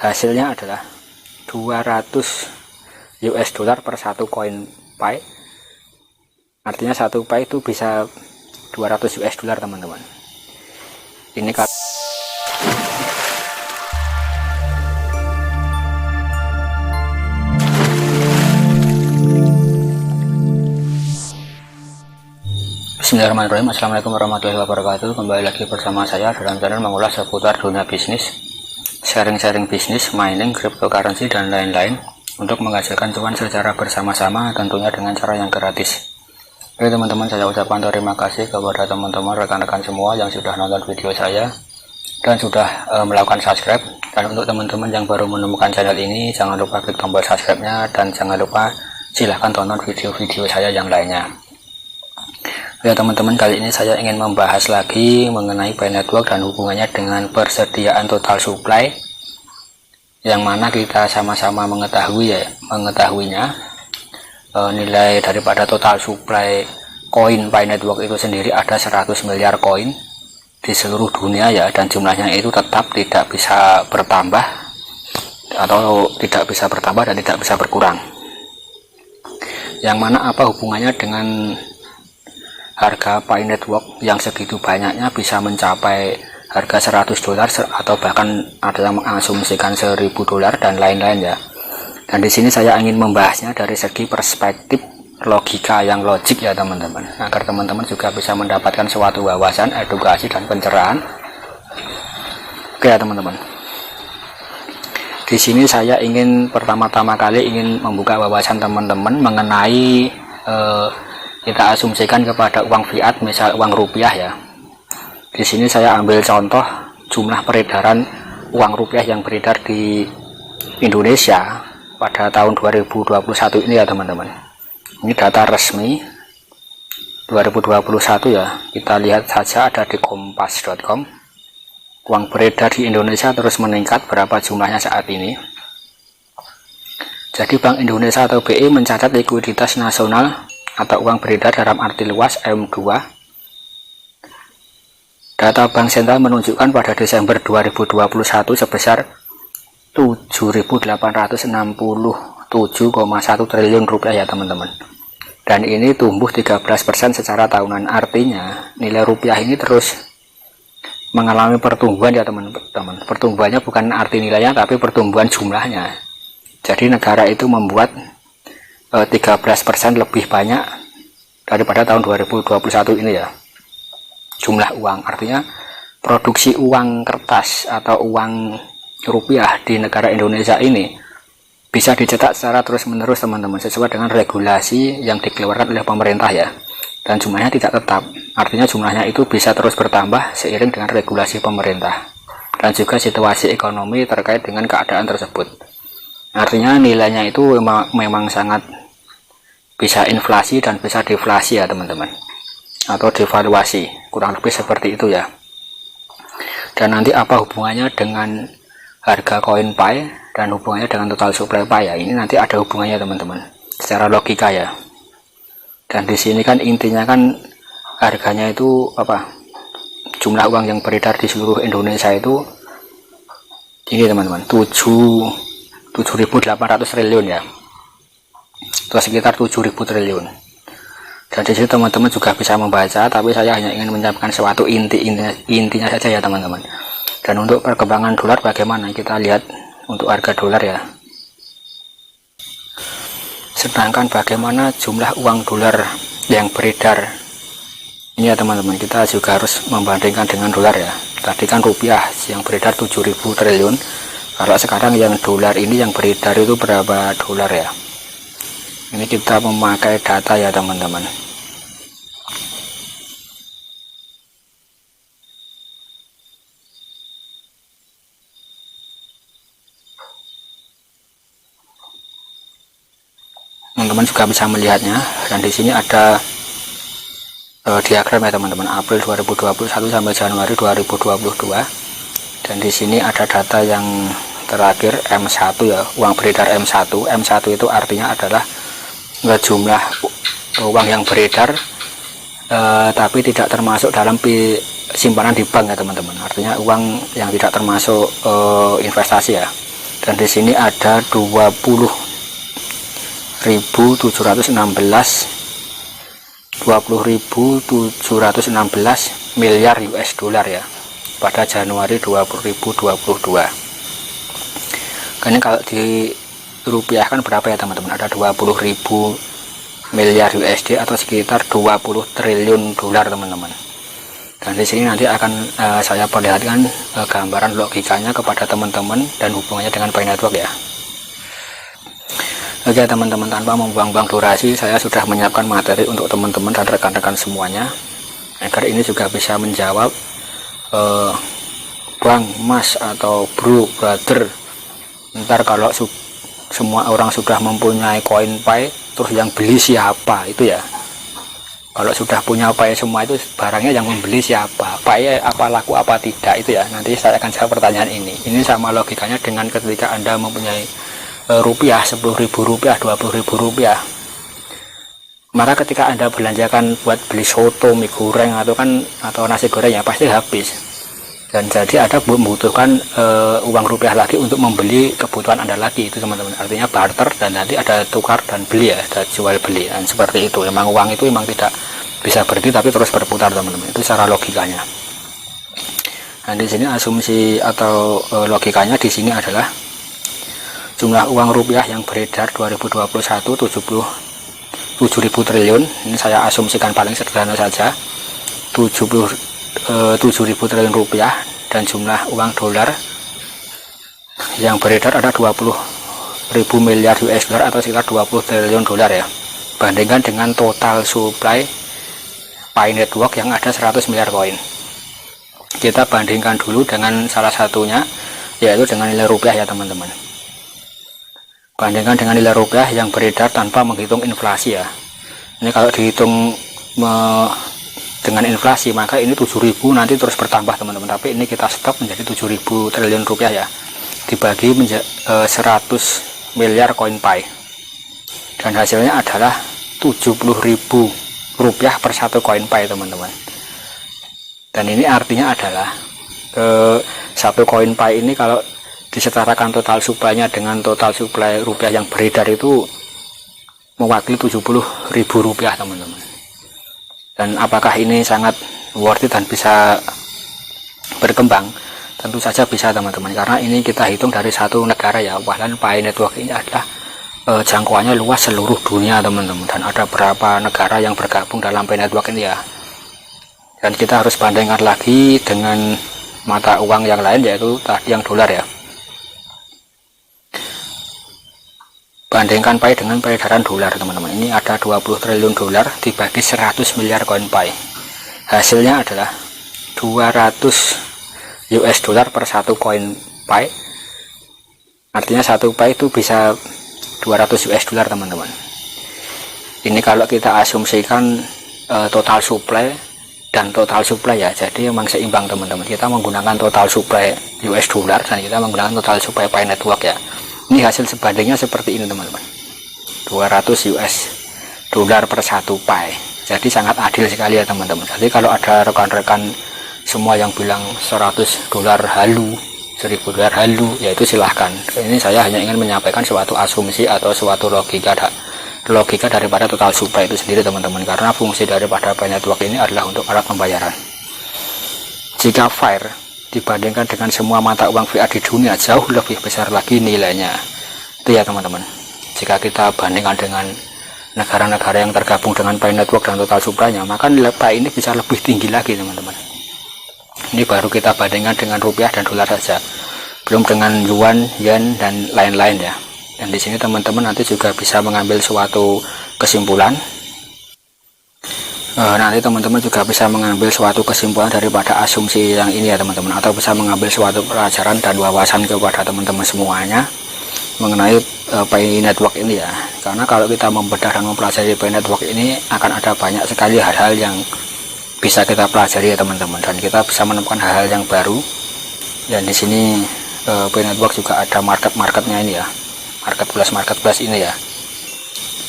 hasilnya adalah 200 US dollar per satu koin Pi. Artinya satu Pi itu bisa 200 US dollar teman-teman. Ini kan Bismillahirrahmanirrahim. Assalamualaikum warahmatullahi wabarakatuh. Kembali lagi bersama saya dalam channel mengulas seputar dunia bisnis, sharing-sharing bisnis, mining, cryptocurrency, dan lain-lain untuk menghasilkan cuan secara bersama-sama, tentunya dengan cara yang gratis. Oke teman-teman, saya ucapkan terima kasih kepada teman-teman rekan-rekan semua yang sudah nonton video saya dan sudah melakukan subscribe. Dan untuk teman-teman yang baru menemukan channel ini, jangan lupa klik tombol subscribe-nya dan jangan lupa silahkan tonton video-video saya yang lainnya. Ya teman-teman, kali ini saya ingin membahas lagi mengenai Pi Network dan hubungannya dengan persediaan total supply, yang mana kita sama-sama mengetahuinya nilai daripada total supply koin Pi Network itu sendiri ada 100 miliar koin di seluruh dunia ya, dan jumlahnya itu tetap tidak bisa bertambah atau tidak bisa bertambah dan tidak bisa berkurang. Yang mana apa hubungannya dengan harga Pi Network yang segitu banyaknya bisa mencapai harga 100 dolar atau bahkan ada yang mengasumsikan 1000 dolar dan lain-lain ya. Dan di sini saya ingin membahasnya dari segi perspektif logika yang logik ya teman-teman, agar teman-teman juga bisa mendapatkan suatu wawasan, edukasi, dan pencerahan. Oke ya teman-teman, di sini saya ingin pertama-tama kali ingin membuka wawasan teman-teman mengenai kita asumsikan kepada uang fiat, misal uang rupiah ya. Di sini saya ambil contoh jumlah peredaran uang rupiah yang beredar di Indonesia pada tahun 2021 ini ya teman-teman. Ini data resmi 2021 ya. Kita lihat saja ada di kompas.com. Uang beredar di Indonesia terus meningkat, berapa jumlahnya saat ini. Jadi Bank Indonesia atau BI mencatat likuiditas nasional atau uang beredar dalam arti luas M2. Data Bank Sentral menunjukkan pada Desember 2021 sebesar 7.867,1 triliun rupiah ya teman-teman. Dan ini tumbuh 13% secara tahunan. Artinya nilai rupiah ini terus mengalami pertumbuhan ya teman-teman. Pertumbuhannya bukan arti nilainya, tapi pertumbuhan jumlahnya. Jadi negara itu membuat 13% lebih banyak daripada tahun 2021 ini ya, jumlah uang. Artinya produksi uang kertas atau uang rupiah di negara Indonesia ini bisa dicetak secara terus menerus teman-teman, sesuai dengan regulasi yang dikeluarkan oleh pemerintah ya, dan jumlahnya tidak tetap. Artinya jumlahnya itu bisa terus bertambah seiring dengan regulasi pemerintah dan juga situasi ekonomi terkait dengan keadaan tersebut. Artinya nilainya itu memang sangat bisa inflasi dan bisa deflasi ya teman-teman, atau devaluasi, kurang lebih seperti itu ya. Dan nanti apa hubungannya dengan harga koin Pi dan hubungannya dengan total supply Pi ya, ini nanti ada hubungannya teman-teman secara logika ya. Dan di sini kan intinya kan harganya itu apa, jumlah uang yang beredar di seluruh Indonesia itu ini teman-teman, 7.800 triliun ya, atau sekitar 7.000 triliun. Dan di sini teman-teman juga bisa membaca, tapi saya hanya ingin menyampaikan suatu intinya saja ya teman-teman. Dan untuk perkembangan dolar bagaimana, kita lihat untuk harga dolar ya. Sedangkan bagaimana jumlah uang dolar yang beredar ini ya teman-teman, kita juga harus membandingkan dengan dolar ya. Tadi kan rupiah yang beredar 7.000 triliun, kalau sekarang yang dolar ini yang beredar itu berapa dolar ya. Ini kita memakai data ya teman-teman. Teman-teman juga bisa melihatnya, dan di sini ada diagram ya teman-teman, April 2021 sampai Januari 2022. Dan di sini ada data yang terakhir M1 ya, uang beredar M1. M1 itu artinya adalah jumlah uang yang beredar tapi tidak termasuk dalam simpanan di bank ya teman-teman. Artinya uang yang tidak termasuk investasi ya. Dan di sini ada 20.716 miliar US dollar ya pada Januari 2022. Ini kalau di rupiah kan berapa ya teman-teman? Ada 20.000 miliar USD atau sekitar 20 triliun dolar teman-teman. Dan di sini nanti akan saya perlihatkan gambaran logikanya kepada teman-teman dan hubungannya dengan Pi Network ya. Oke teman-teman, tanpa membuang-buang durasi, saya sudah menyiapkan materi untuk teman-teman dan rekan-rekan semuanya agar ini juga bisa menjawab bang, mas, atau bro, brother, ntar kalau semua orang sudah mempunyai koin Pi, terus yang beli siapa itu ya. Kalau sudah punya Pi semua itu barangnya yang membeli siapa, Pi apa laku apa tidak itu ya. Nanti saya akan jawab pertanyaan ini. Ini sama logikanya dengan ketika Anda mempunyai rupiah 10.000 rupiah, 20.000 rupiah, maka ketika Anda belanjakan buat beli soto, mie goreng atau nasi goreng ya pasti habis. Dan jadi Anda membutuhkan uang rupiah lagi untuk membeli kebutuhan Anda lagi itu teman-teman. Artinya barter, dan nanti ada tukar dan beli ya, ada jual beli, dan seperti itu. Memang uang itu memang tidak bisa berhenti tapi terus berputar teman-teman. Itu secara logikanya. Nah di sini asumsi atau logikanya di sini adalah jumlah uang rupiah yang beredar 2021 7.000 triliun. Ini saya asumsikan paling sederhana saja, 7.000 triliun rupiah, dan jumlah uang dolar yang beredar ada 20.000 miliar US dollar atau sekitar 20 triliun dolar ya. Bandingkan dengan total supply Pi Network yang ada 100 miliar koin. Kita bandingkan dulu dengan salah satunya, yaitu dengan nilai rupiah ya teman-teman. Bandingkan dengan nilai rupiah yang beredar tanpa menghitung inflasi ya. Ini kalau dihitung dengan inflasi maka ini 7.000 nanti terus bertambah teman-teman, tapi ini kita stop menjadi 7.000 triliun rupiah ya, dibagi menjadi 100 miliar koin Pi, dan hasilnya adalah 70.000 rupiah per satu koin Pi teman-teman. Dan ini artinya adalah satu koin Pi ini kalau disetarakan total supply-nya dengan total supply rupiah yang beredar itu mewakili 70.000 rupiah teman-teman. Dan apakah ini sangat worth it dan bisa berkembang? Tentu saja bisa teman-teman, karena ini kita hitung dari satu negara ya. Bahkan Pi Network ini adalah jangkauannya luas seluruh dunia teman-teman, dan ada beberapa negara yang bergabung dalam Pi Network ini ya. Dan kita harus bandingkan lagi dengan mata uang yang lain, yaitu tadi yang dolar ya. Bandingkan Pi dengan peredaran dolar teman-teman. Ini ada 20 triliun dolar dibagi 100 miliar koin Pi. Hasilnya adalah 200 US dollar per satu koin Pi. Artinya satu Pi itu bisa 200 US dollar teman-teman. Ini kalau kita asumsikan total supply dan total supply ya. Jadi memang seimbang teman-teman. Kita menggunakan total supply US dollar dan kita menggunakan total supply Pi Network ya. Ini hasil sebandingnya seperti ini teman-teman, 200 US dollar per satu Pi. Jadi sangat adil sekali ya teman-teman. Jadi kalau ada rekan-rekan semua yang bilang 100 dolar halu, 1000 dolar halu, yaitu silahkan. Ini saya hanya ingin menyampaikan suatu asumsi atau suatu logika daripada total supply itu sendiri teman-teman. Karena fungsi daripada Pi Network ini adalah untuk alat pembayaran. Jika FIRE dibandingkan dengan semua mata uang fiat di dunia jauh lebih besar lagi nilainya itu ya teman-teman. Jika kita bandingkan dengan negara-negara yang tergabung dengan Pi Network dan total supply-nya, maka nilai Pi ini bisa lebih tinggi lagi teman-teman. Ini baru kita bandingkan dengan rupiah dan dolar saja, belum dengan yuan, yen, dan lain-lain ya. Dan di sini teman-teman nanti juga bisa mengambil suatu kesimpulan. Nanti teman-teman juga bisa mengambil suatu kesimpulan daripada asumsi yang ini ya teman-teman, atau bisa mengambil suatu pelajaran dan wawasan kepada teman-teman semuanya mengenai Pi Network ini ya. Karena kalau kita membedah dan mempelajari Pi Network ini akan ada banyak sekali hal-hal yang bisa kita pelajari ya teman-teman, dan kita bisa menemukan hal-hal yang baru. Dan di sini Pi Network juga ada marketnya ini ya, marketplace ini ya.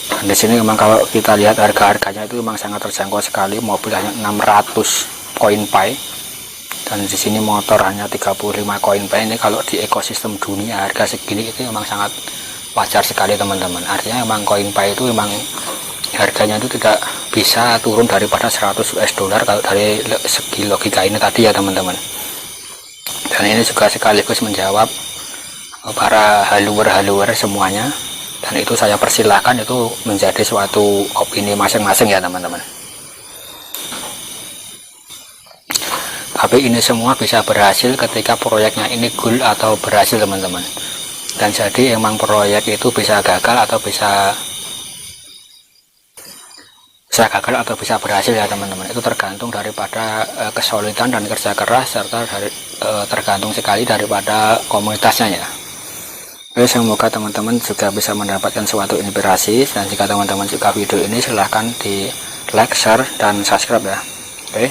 Dan di sini memang kalau kita lihat harga-harganya itu memang sangat terjangkau sekali. Mobil hanya 600 koin Pi Dan di sini motor hanya 35 koin Pi. Ini kalau di ekosistem dunia harga segini itu memang sangat wajar sekali teman-teman. Artinya memang koin Pi itu memang harganya itu tidak bisa turun daripada 100 US dollar kalau dari segi logika ini tadi ya teman-teman. Dan ini juga sekaligus menjawab para haluer semuanya, dan itu saya persilahkan itu menjadi suatu opini masing-masing ya teman-teman. Tapi ini semua bisa berhasil ketika proyeknya ini goal atau berhasil teman-teman. Dan jadi emang proyek itu bisa gagal atau bisa berhasil ya teman-teman. Itu tergantung daripada kesulitan dan kerja keras, serta tergantung sekali daripada komunitasnya ya. Oke, semoga teman-teman juga bisa mendapatkan suatu inspirasi, dan jika teman-teman suka video ini silahkan di like, share, dan subscribe ya. Oke.